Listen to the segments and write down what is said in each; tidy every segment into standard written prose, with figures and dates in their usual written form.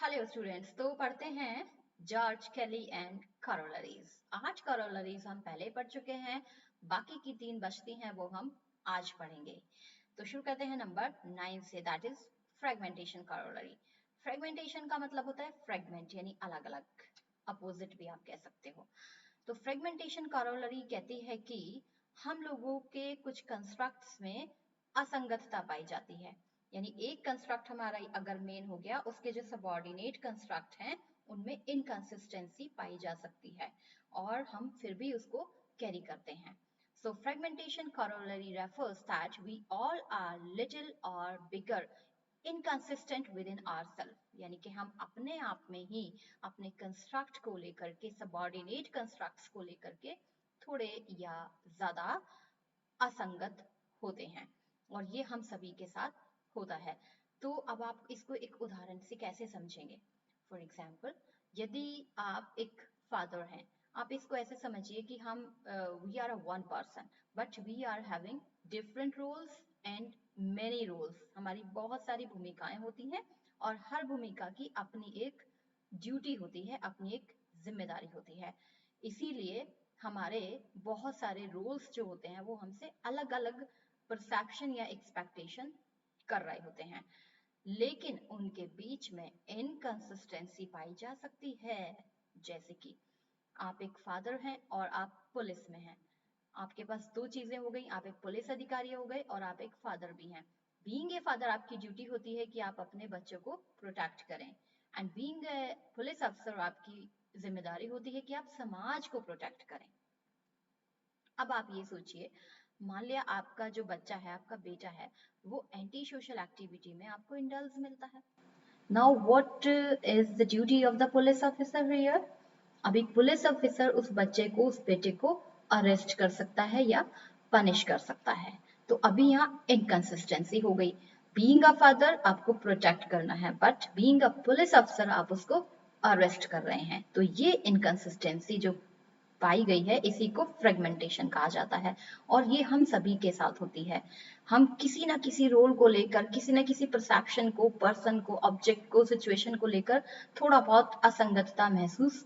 Hello students, तो पढ़ते हैं जॉर्ज कैली एंड करोलरीज। 8 करोलरीज हम पहले पढ़ चुके हैं, बाकी की 3 बचती हैं वो हम आज पढ़ेंगे। तो शुरू करते हैं नंबर 9 से, that is fragmentation corollary. Fragmentation का मतलब होता है फ्रेगमेंट, यानी अलग अलग, अपोजिट भी आप कह सकते हो। तो फ्रेगमेंटेशन करोलरी कहती है कि हम लोगों के कुछ कंस्ट्रक्ट्स में असंगतता पाई जाती है। यानी एक कंस्ट्रक्ट हमारा अगर मेन हो गया, उसके जो सबऑर्डिनेट कंस्ट्रक्ट हैं उनमें इनकंसिस्टेंसी पाई जा सकती है और हम फिर भी उसको कैरी करते हैं। So fragmentation corollary refers that we all are little or bigger inconsistent within ourselves, यानी कि हम अपने आप में ही अपने कंस्ट्रक्ट को लेकर के, सबऑर्डिनेट कंस्ट्रक्ट्स को लेकर के थोड़े या ज्यादा असंगत होते हैं और ये हम सभी के साथ होता है। तो अब आप इसको एक उदाहरण से कैसे समझेंगे? फॉर एग्जाम्पल, यदि आप एक फादर हैं, आप इसको ऐसे समझिए कि हम we are a one person but we are having different roles and many roles. हमारी बहुत सारी भूमिकाएं होती हैं और हर भूमिका की अपनी एक ड्यूटी होती है, अपनी एक जिम्मेदारी होती है। इसीलिए हमारे बहुत सारे रोल्स जो होते हैं वो हमसे अलग अलग परसेप्शन या एक्सपेक्टेशन कर रहे होते हैं, लेकिन उनके बीच में इनकंसिस्टेंसी पाई जा सकती है। जैसे कि आप एक फादर हैं और आप पुलिस में हैं। आपके पास दो चीजें हो गई, आप एक पुलिस अधिकारी हो गए और आप एक फादर भी हैं। बीइंग ए फादर, आपकी ड्यूटी होती है कि आप अपने बच्चों को प्रोटेक्ट करें, एंड बीइंग ए पुलिस अफसर, आपकी जिम्मेदारी होती है कि आप समाज को प्रोटेक्ट करें। अब आप ये सोचिए, मान लिया आपका जो बच्चा है, आपका बेटा है, वो एंटी सोशल एक्टिविटी में आपको इंडल्ज मिलता है। Now what is the duty of the police officer here? अब एक पुलिस ऑफिसर उस बच्चे को, उस बेटे को अरेस्ट कर सकता है या पनिश कर सकता है। तो अभी यहाँ इनकंसिस्टेंसी हो गई। बीइंग अ फादर आपको प्रोटेक्ट करना है, but being a police officer आप उसको अरेस्ट कर रहे हैं। तो ये इनकंसिस्टेंसी जो पाई गई है, इसी को फ्रेगमेंटेशन कहा जाता है और ये हम सभी के साथ होती है। हम किसी ना किसी रोल को लेकर, किसी ना किसी परसेप्शन को, पर्सन को, ऑब्जेक्ट को, सिचुएशन को लेकर थोड़ा बहुत असंगतता महसूस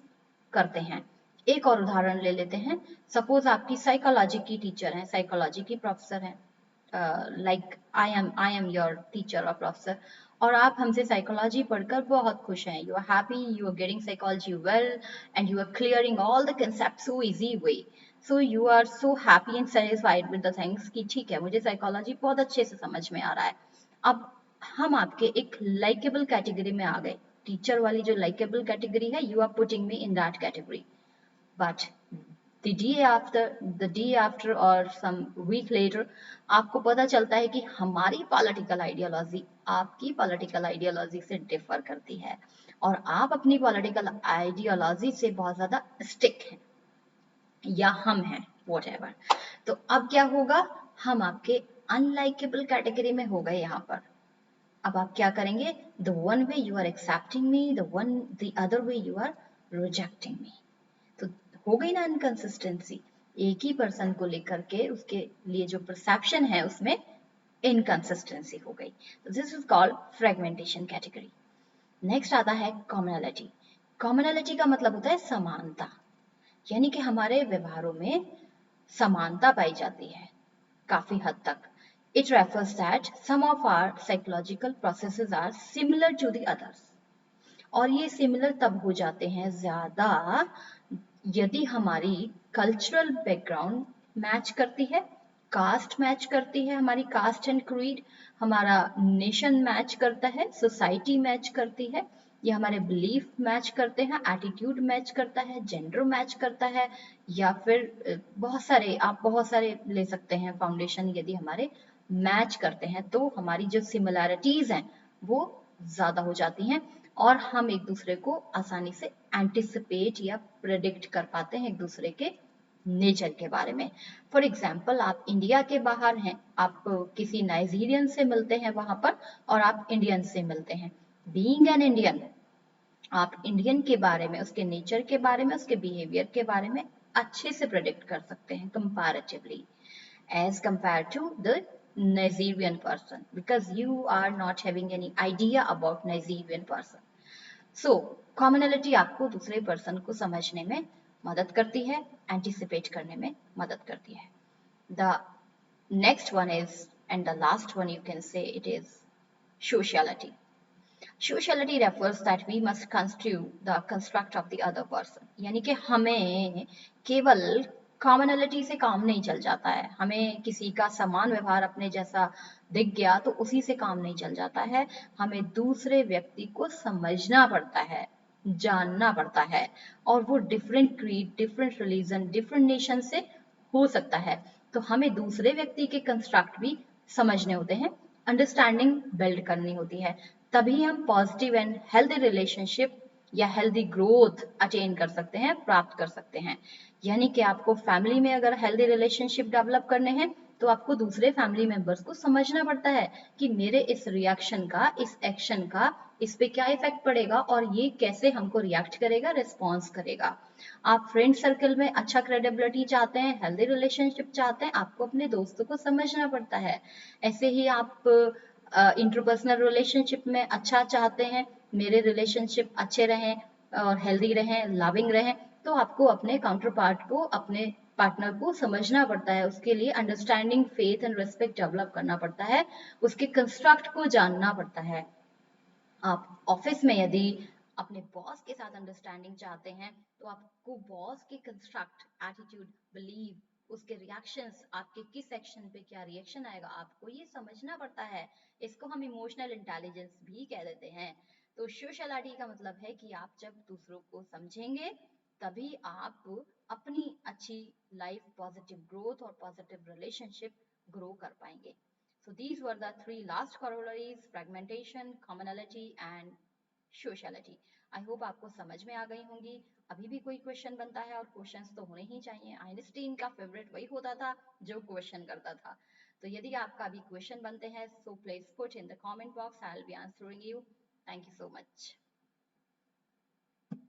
करते हैं। एक और उदाहरण ले लेते हैं। सपोज आपकी साइकोलॉजी की टीचर हैं, साइकोलॉजी की प्रोफेसर हैं, like I am your teacher और प्रोफेसर, और आप हमसे साइकोलॉजी पढ़कर बहुत खुश हैं। You are happy, you are getting psychology well and you are clearing all the concept so easy way. So you are so happy and satisfied with the things कि ठीक है, मुझे साइकोलॉजी बहुत अच्छे से समझ में आ रहा है। अब हम आपके एक लाइकेबल कैटेगरी में आ गए। टीचर वाली जो लाइकेबल कैटेगरी है, you are putting me in that category. But the day after or some week later, आपको पता चलता है कि हमारी पॉलिटिकल आइडियोलॉजी आपकी पॉलिटिकल आइडियोलॉजी से डिफर करती है और आप अपनी पॉलिटिकल आइडियोलॉजी से बहुत ज्यादा स्टिक हैं या हम हैं, whatever। तो अब क्या होगा, हम आपके अनलाइकेबल कैटेगरी में हो गए यहाँ पर। अब आप क्या करेंगे? The one way you are accepting me, the other way you are rejecting me. तो हो गई ना इनकंसिस्टेंसी। एक ही पर्सन को लेकर के उसके लिए जो परसेप्शन है उसमें इनकंसिस्टेंसी हो गई। तो this is called fragmentation category. Next आता है कॉमनैलिटी। कॉमनैलिटी का मतलब होता है समानता, यानी कि हमारे व्यवहारों में समानता पाई जाती है काफी हद तक। It refers that some of our psychological processes are similar to the others. और ये सिमिलर तब हो जाते हैं ज्यादा यदि हमारी कल्चरल बैकग्राउंड मैच करती है, कास्ट मैच करती है, हमारी कास्ट एंड क्रीड, हमारा नेशन मैच करता है, सोसाइटी मैच करती है, या हमारे बिलीफ मैच करते हैं, एटीट्यूड मैच करता है, जेंडर मैच करता है, या फिर बहुत सारे ले सकते हैं फाउंडेशन। यदि हमारे मैच करते हैं तो हमारी जो सिमिलैरिटीज हैं वो ज्यादा हो जाती हैं और हम एक दूसरे को आसानी से एंटिसिपेट या प्रेडिक्ट कर पाते हैं एक दूसरे के नेचर के बारे में। फॉर एग्जाम्पल, आप इंडिया के बाहर हैं, आप किसी नाइजीरियन से मिलते हैं वहां पर और आप इंडियन से मिलते हैं। बीइंग एन इंडियन, आप इंडियन के बारे में, उसके नेचर के बारे में, उसके बिहेवियर के बारे में अच्छे से प्रेडिक्ट कर सकते हैं comparatively as compared to the Nigerian person, because you are not having any idea about Nigerian person. So commonality आपको दूसरे पर्सन को समझने में मदद करती है, एंटिसिपेट करने में मदद करती है। The next one is, and the last one you can say, it is sociality. Sociality refers that we must construe the construct of the other person. यानी कि हमें केवल कॉमनलिटी से काम नहीं चल जाता है, हमें किसी का समान व्यवहार अपने जैसा दिख गया तो उसी से काम नहीं चल जाता है, हमें दूसरे व्यक्ति को समझना पड़ता है, जानना पड़ता है, और वो different creed, different religion, different nation से हो सकता है। तो हमें दूसरे व्यक्ति के कंस्ट्रक्ट भी समझने होते हैं, अंडरस्टैंडिंग बिल्ड करनी होती है, तभी हम पॉजिटिव एंड हेल्दी रिलेशनशिप या हेल्दी ग्रोथ अटेन कर सकते हैं, प्राप्त कर सकते हैं। यानी कि आपको फैमिली में अगर हेल्दी रिलेशनशिप डेवलप करने हैं तो आपको दूसरे फैमिली मेंबर्स को समझना पड़ता है कि मेरे इस रिएक्शन का, इस एक्शन का इस पे क्या इफेक्ट पड़ेगा और ये कैसे हमको रिएक्ट करेगा, रिस्पॉन्स करेगा। आप फ्रेंड सर्कल में अच्छा क्रेडिबिलिटी चाहते हैं, हेल्दी रिलेशनशिप चाहते हैं, आपको अपने दोस्तों को समझना पड़ता है। ऐसे ही आप इंटरपर्सनल रिलेशनशिप में अच्छा चाहते हैं, मेरे रिलेशनशिप अच्छे रहें और हेल्दी रहें, लविंग रहें, तो आपको अपने काउंटर पार्ट को, अपने पार्टनर को समझना पड़ता है। उसके लिए understanding, faith and respect develop करना पड़ता है, उसके कंस्ट्रक्ट को जानना पड़ता है। आप ऑफिस में यदि अपने बॉस के साथ अंडरस्टैंडिंग चाहते हैं तो आपको बॉस के कंस्ट्रक्ट, एटीट्यूड, बिलीव, उसके रिएक्शंस, आपके किस एक्शन पे क्या रिएक्शन आएगा, आपको ये समझना पड़ता है। इसको हम इमोशनल इंटेलिजेंस भी कह देते हैं। तो सोशलिटी का मतलब है कि आप जब दूसरों को समझेंगे तभी आप अपनी अच्छी लाइफ, पॉजिटिव ग्रोथ और पॉजिटिव रिलेशनशिप ग्रो कर पाएंगे। So these were the three last corollaries: fragmentation, commonality and sociality. I hope आपको समझ में आ गई होंगी। अभी भी कोई क्वेश्चन बनता है, और क्वेश्चंस तो होने ही चाहिए, आइंस्टीन का फेवरेट वही होता था जो क्वेश्चन करता था। तो यदि आपका अभी क्वेश्चन बनते हैं, so please put in the comment box, I'll be answering you. Thank you so much.